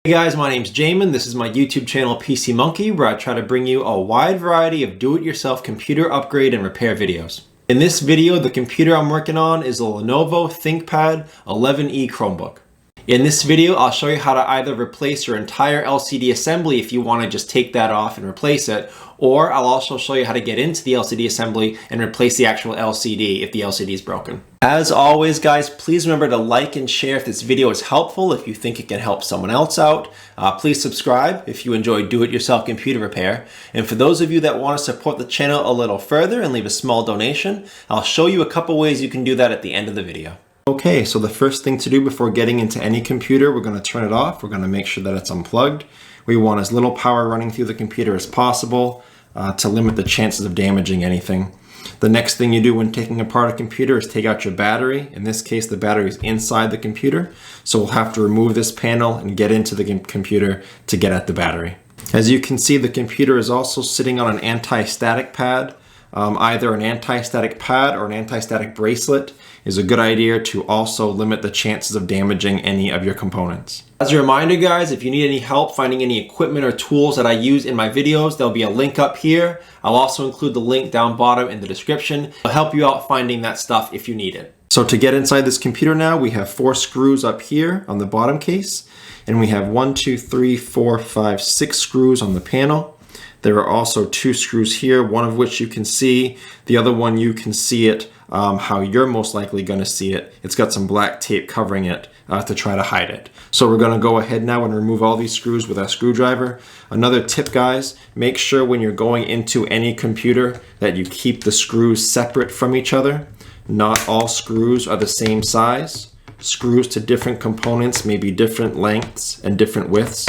Hey guys, my name's Jamin. This is my YouTube channel PC Monkey, where I try to bring you a wide variety of do-it-yourself computer upgrade and repair videos. In this video, the computer I'm working on is a Lenovo Thinkpad 11E Chromebook. In this video, I'll show you how to either replace your entire LCD assembly if you want to just take that off and replace it, or I'll also show you how to get into the LCD assembly and replace the actual LCD if the LCD is broken. As always, guys, please remember to like and share if this video is helpful, if you think it can help someone else out. Please subscribe if you enjoy do-it-yourself computer repair. And for those of you that want to support the channel a little further and leave a small donation, I'll show you a couple ways you can do that at the end of the video. Okay, so the first thing to do before getting into any computer, we're going to turn it off. We're going to make sure that it's unplugged. We want as little power running through the computer as possible to limit the chances of damaging anything. The next thing you do when taking apart a computer is take out your battery. In this case, the battery is inside the computer, so we'll have to remove this panel and get into the computer to get at the battery. As you can see, the computer is also sitting on an anti-static pad. Either an anti-static pad or an anti-static bracelet is a good idea to also limit the chances of damaging any of your components. As a reminder, guys, if you need any help finding any equipment or tools that I use in my videos, there'll be a link up here. I'll also include the link down bottom in the description. It'll help you out finding that stuff if you need it. So to get inside this computer now, we have 4 screws up here on the bottom case, and we have 6 screws on the panel. There are also 2 screws here, one of which you can see, the other one you can see it how you're most likely going to see it. It's got some black tape covering it to try to hide it. So we're going to go ahead now and remove all these screws with our screwdriver. Another tip, guys, make sure when you're going into any computer that you keep the screws separate from each other. Not all screws are the same size. Screws to different components may be different lengths and different widths.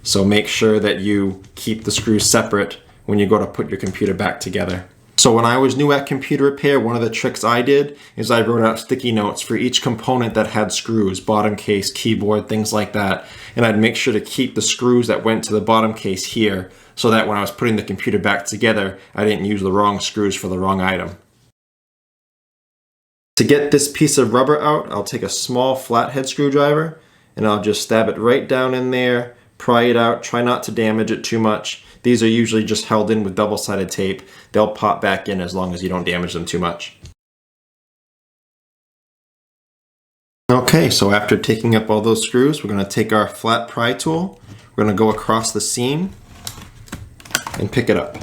So make sure that you keep the screws separate when you go to put your computer back together. So when I was new at computer repair, one of the tricks I did is I wrote out sticky notes for each component that had screws, bottom case, keyboard, things like that. And I'd make sure to keep the screws that went to the bottom case here so that when I was putting the computer back together, I didn't use the wrong screws for the wrong item. To get this piece of rubber out, I'll take a small flathead screwdriver and I'll just stab it right down in there. Pry it out, try not to damage it too much. These are usually just held in with double-sided tape. They'll pop back in as long as you don't damage them too much. Okay, so after taking up all those screws, we're going to take our flat pry tool. We're going to go across the seam and pick it up.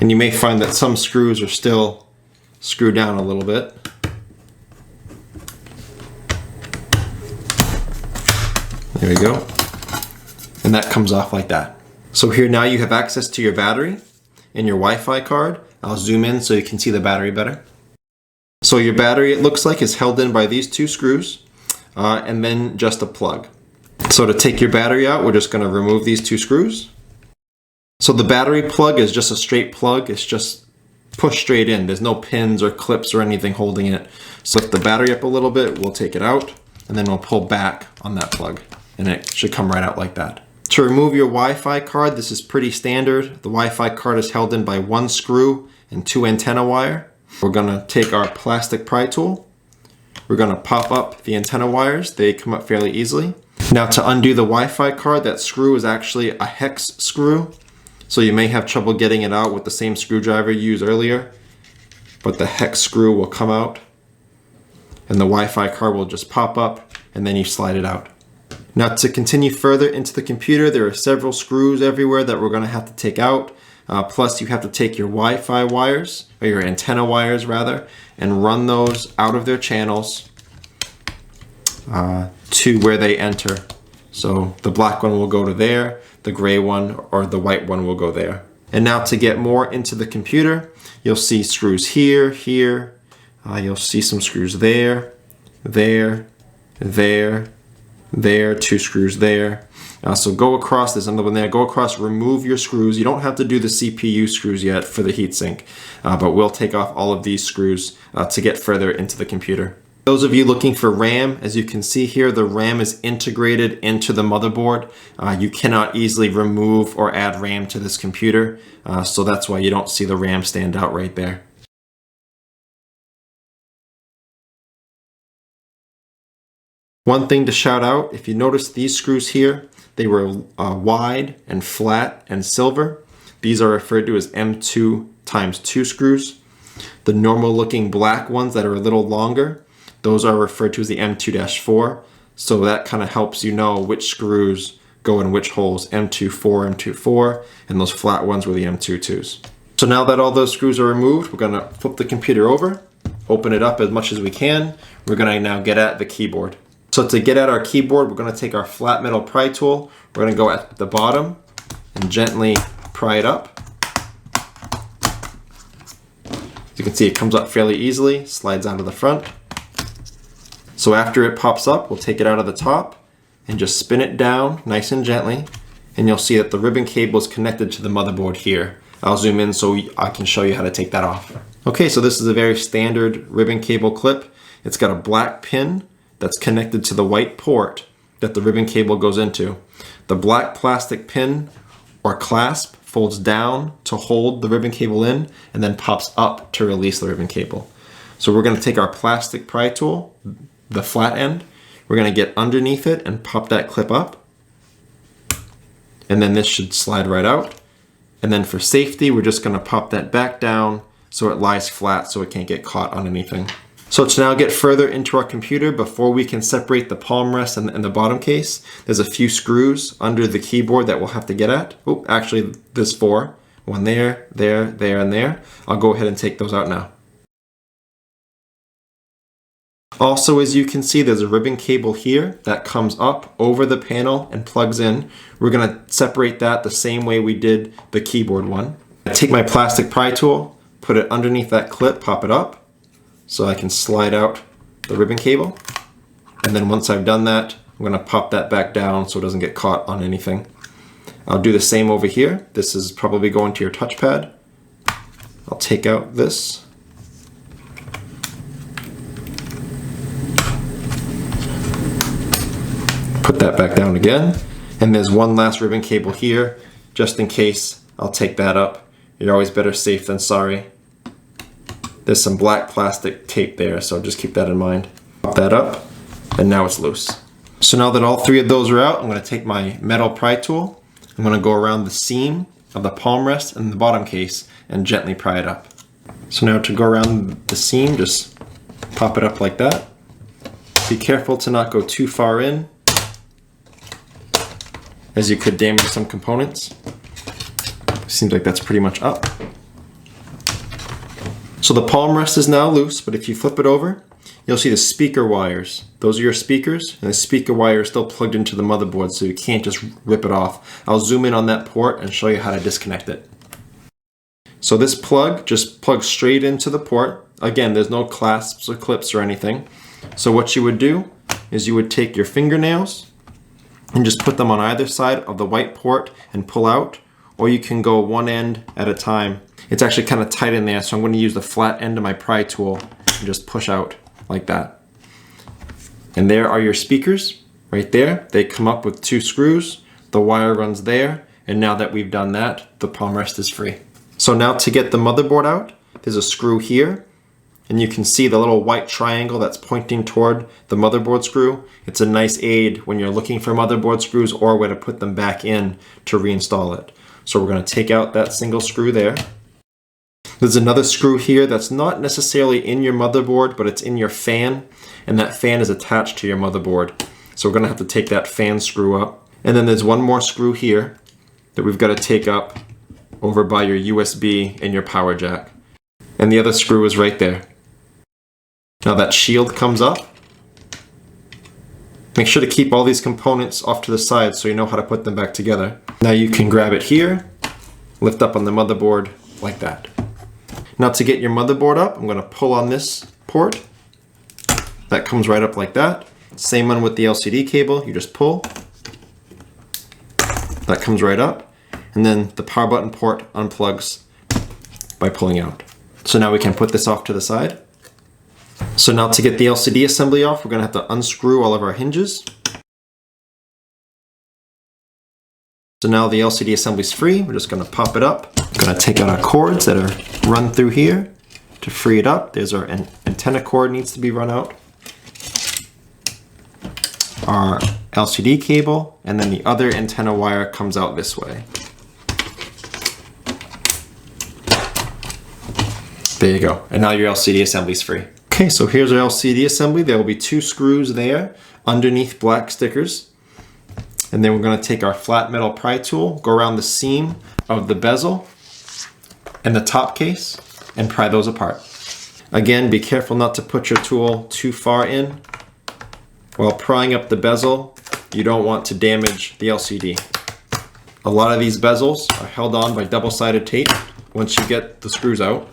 And you may find that some screws are still screwed down a little bit. There we go. And that comes off like that. So here now you have access to your battery and your Wi-Fi card. I'll zoom in so you can see the battery better. So your battery, it looks like, is held in by these 2 screws and then just a plug. So to take your battery out, we're just going to remove these 2 screws. So the battery plug is just a straight plug. It's just pushed straight in. There's no pins or clips or anything holding it. So lift the battery up a little bit, we'll take it out, and then we'll pull back on that plug. And it should come right out like that. To remove your Wi-Fi card, this is pretty standard. The Wi-Fi card is held in by 1 screw and 2 antenna wire. We're gonna take our plastic pry tool. We're gonna pop up the antenna wires. They come up fairly easily. Now to undo the Wi-Fi card, that screw is actually a hex screw. So you may have trouble getting it out with the same screwdriver you used earlier, but the hex screw will come out and the Wi-Fi card will just pop up and then you slide it out. Now to continue further into the computer, there are several screws everywhere that we're going to have to take out. Plus you have to take your Wi-Fi wires, or your antenna wires rather, and run those out of their channels to where they enter. So the black one will go to there, the gray one or the white one will go there. And now to get more into the computer, you'll see screws here, here, you'll see some screws there, there, 2 screws there. So go across, there's another one there, go across, remove your screws. You don't have to do the CPU screws yet for the heatsink, but we'll take off all of these screws to get further into the computer. Those of you looking for RAM, as you can see here, the RAM is integrated into the motherboard. You cannot easily remove or add RAM to this computer, so that's why you don't see the RAM stand out right there. One thing to shout out, if you notice these screws here, they were wide and flat and silver. These are referred to as M2 times 2 screws. The normal looking black ones that are a little longer, those are referred to as the M2-4. So that kind of helps you know which screws go in which holes, M2-4, M2-4, and those flat ones were the M2-2s. So now that all those screws are removed, we're gonna flip the computer over, open it up as much as we can. We're gonna now get at the keyboard. So to get at our keyboard, we're gonna take our flat metal pry tool. We're gonna go at the bottom and gently pry it up. As you can see, it comes up fairly easily, slides onto the front. So after it pops up, we'll take it out of the top and just spin it down nice and gently. And you'll see that the ribbon cable is connected to the motherboard here. I'll zoom in so I can show you how to take that off. Okay, so this is a very standard ribbon cable clip. It's got a black pin that's connected to the white port that the ribbon cable goes into. The black plastic pin or clasp folds down to hold the ribbon cable in and then pops up to release the ribbon cable. So we're gonna take our plastic pry tool, the flat end, we're gonna get underneath it and pop that clip up. And then this should slide right out. And then for safety, we're just gonna pop that back down so it lies flat so it can't get caught on anything. So to now get further into our computer, before we can separate the palm rest and the bottom case, there's a few screws under the keyboard that we'll have to get at. Oh, actually there's 4. One there, there, there, and there. I'll go ahead and take those out now. Also, as you can see, there's a ribbon cable here that comes up over the panel and plugs in. We're gonna separate that the same way we did the keyboard one. I take my plastic pry tool, put it underneath that clip, pop it up, so I can slide out the ribbon cable. And then once I've done that, I'm gonna pop that back down so it doesn't get caught on anything. I'll do the same over here. This is probably going to your touchpad. I'll take out this. Put that back down again. And there's one last ribbon cable here, just in case. I'll take that up. You're always better safe than sorry. There's some black plastic tape there, so just keep that in mind. Pop that up, and now it's loose. So now that all 3 of those are out, I'm gonna take my metal pry tool. I'm gonna go around the seam of the palm rest and the bottom case and gently pry it up. So now to go around the seam, just pop it up like that. Be careful to not go too far in, as you could damage some components. Seems like that's pretty much up. So the palm rest is now loose, but if you flip it over, you'll see the speaker wires. Those are your speakers, and the speaker wire is still plugged into the motherboard, so you can't just rip it off. I'll zoom in on that port and show you how to disconnect it. So this plug just plugs straight into the port. Again, there's no clasps or clips or anything. So what you would do is you would take your fingernails and just put them on either side of the white port and pull out, or you can go one end at a time. It's actually kind of tight in there, so I'm going to use the flat end of my pry tool and just push out like that. And there are your speakers right there. They come up with 2 screws. The wire runs there, and now that we've done that, the palm rest is free. So now to get the motherboard out, there's a screw here, and you can see the little white triangle that's pointing toward the motherboard screw. It's a nice aid when you're looking for motherboard screws or where to put them back in to reinstall it. So we're going to take out that single screw there. There's another screw here that's not necessarily in your motherboard, but it's in your fan, and that fan is attached to your motherboard. So we're going to have to take that fan screw up. And then there's one more screw here that we've got to take up over by your USB and your power jack. And the other screw is right there. Now that shield comes up. Make sure to keep all these components off to the side so you know how to put them back together. Now you can grab it here, lift up on the motherboard like that. Now to get your motherboard up, I'm going to pull on this port. That comes right up like that. Same one with the LCD cable, you just pull. That comes right up. And then the power button port unplugs by pulling out. So now we can put this off to the side. So now to get the LCD assembly off, we're going to have to unscrew all of our hinges. So now the LCD assembly is free. We're just going to pop it up. We're going to take out our cords that are run through here to free it up. There's our antenna cord needs to be run out. our LCD cable, and then the other antenna wire comes out this way. There you go. And now your LCD assembly is free. Okay, so here's our LCD assembly. There will be 2 screws there underneath black stickers. And then we're going to take our flat metal pry tool, go around the seam of the bezel and the top case and pry those apart. Again, be careful not to put your tool too far in. While prying up the bezel, you don't want to damage the LCD. A lot of these bezels are held on by double-sided tape once you get the screws out.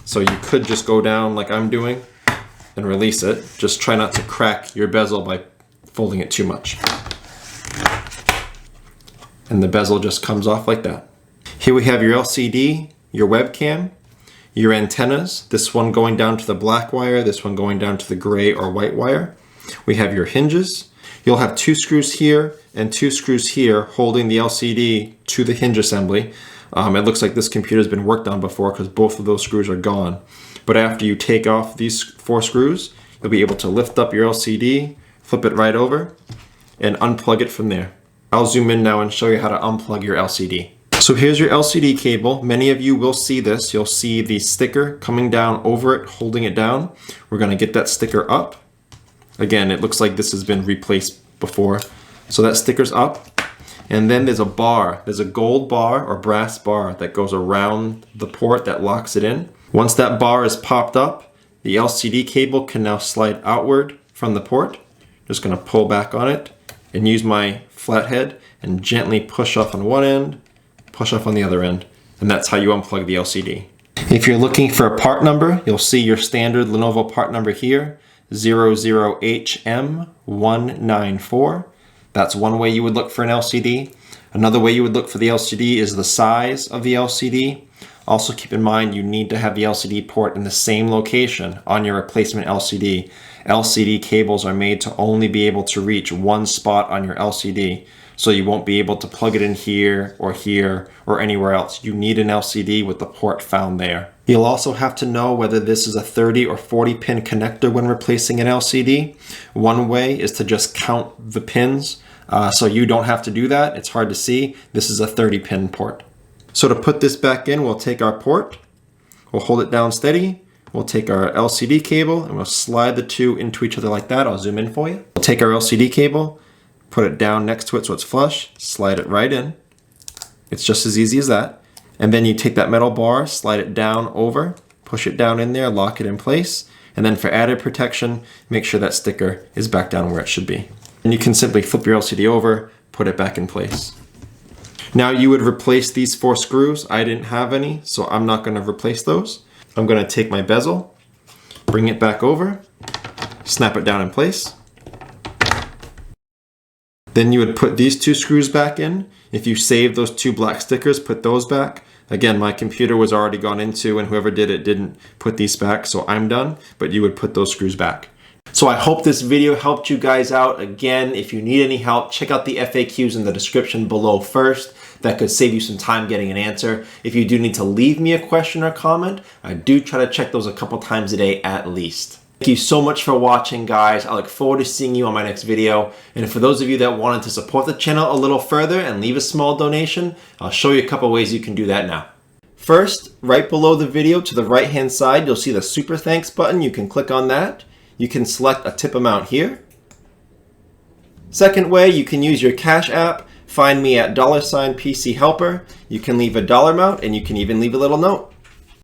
So you could just go down like I'm doing and release it. Just try not to crack your bezel by folding it too much. And the bezel just comes off like that. Here we have your LCD, your webcam, your antennas, this one going down to the black wire, this one going down to the gray or white wire. We have your hinges. You'll have 2 screws here and 2 screws here holding the LCD to the hinge assembly. It looks like this computer's been worked on before because both of those screws are gone. But after you take off these 4 screws, you'll be able to lift up your LCD, flip it right over, and unplug it from there. I'll zoom in now and show you how to unplug your LCD. So here's your LCD cable. Many of you will see this. You'll see the sticker coming down over it, holding it down. We're going to get that sticker up. Again, it looks like this has been replaced before. So that sticker's up. And then there's a bar. There's a gold bar or brass bar that goes around the port that locks it in. Once that bar is popped up, the LCD cable can now slide outward from the port. Just going to pull back on it and use my flathead and gently push off on one end, push off on the other end, and that's how you unplug the LCD. If you're looking for a part number, you'll see your standard Lenovo part number here, 00HM194. That's one way you would look for an LCD. Another way you would look for the LCD is the size of the LCD. Also keep in mind you need to have the LCD port in the same location on your replacement LCD. LCD cables are made to only be able to reach one spot on your LCD. So you won't be able to plug it in here or anywhere else. You need an LCD with the port found there. You'll also have to know whether this is a 30 or 40 pin connector when replacing an LCD. One way is to just count the pins. So you don't have to do that. It's hard to see. This is a 30 pin port. So to put this back in, we'll take our port, we'll hold it down steady, we'll take our LCD cable and we'll slide the 2 into each other like that. I'll zoom in for you. We'll take our LCD cable, put it down next to it so it's flush, slide it right in. It's just as easy as that. And then you take that metal bar, slide it down over, push it down in there, lock it in place. And then for added protection, make sure that sticker is back down where it should be. And you can simply flip your LCD over, put it back in place. Now you would replace these 4 screws. I didn't have any, so I'm not going to replace those. I'm going to take my bezel, bring it back over, snap it down in place. Then you would put these 2 screws back in. If you saved those 2 black stickers, put those back. Again, my computer was already gone into and whoever did it didn't put these back, so I'm done, but you would put those screws back. So I hope this video helped you guys out. Again, if you need any help, check out the FAQs in the description below first. That could save you some time getting an answer. If you do need to leave me a question or comment, I do try to check those a couple times a day at least. Thank you so much for watching, guys. I look forward to seeing you on my next video. And for those of you that wanted to support the channel a little further and leave a small donation, I'll show you a couple ways you can do that now. First, right below the video to the right-hand side, you'll see the Super Thanks button. You can click on that. You can select a tip amount here. Second way, you can use your Cash App. Find me at $PCHelper. You can leave a dollar amount and you can even leave a little note.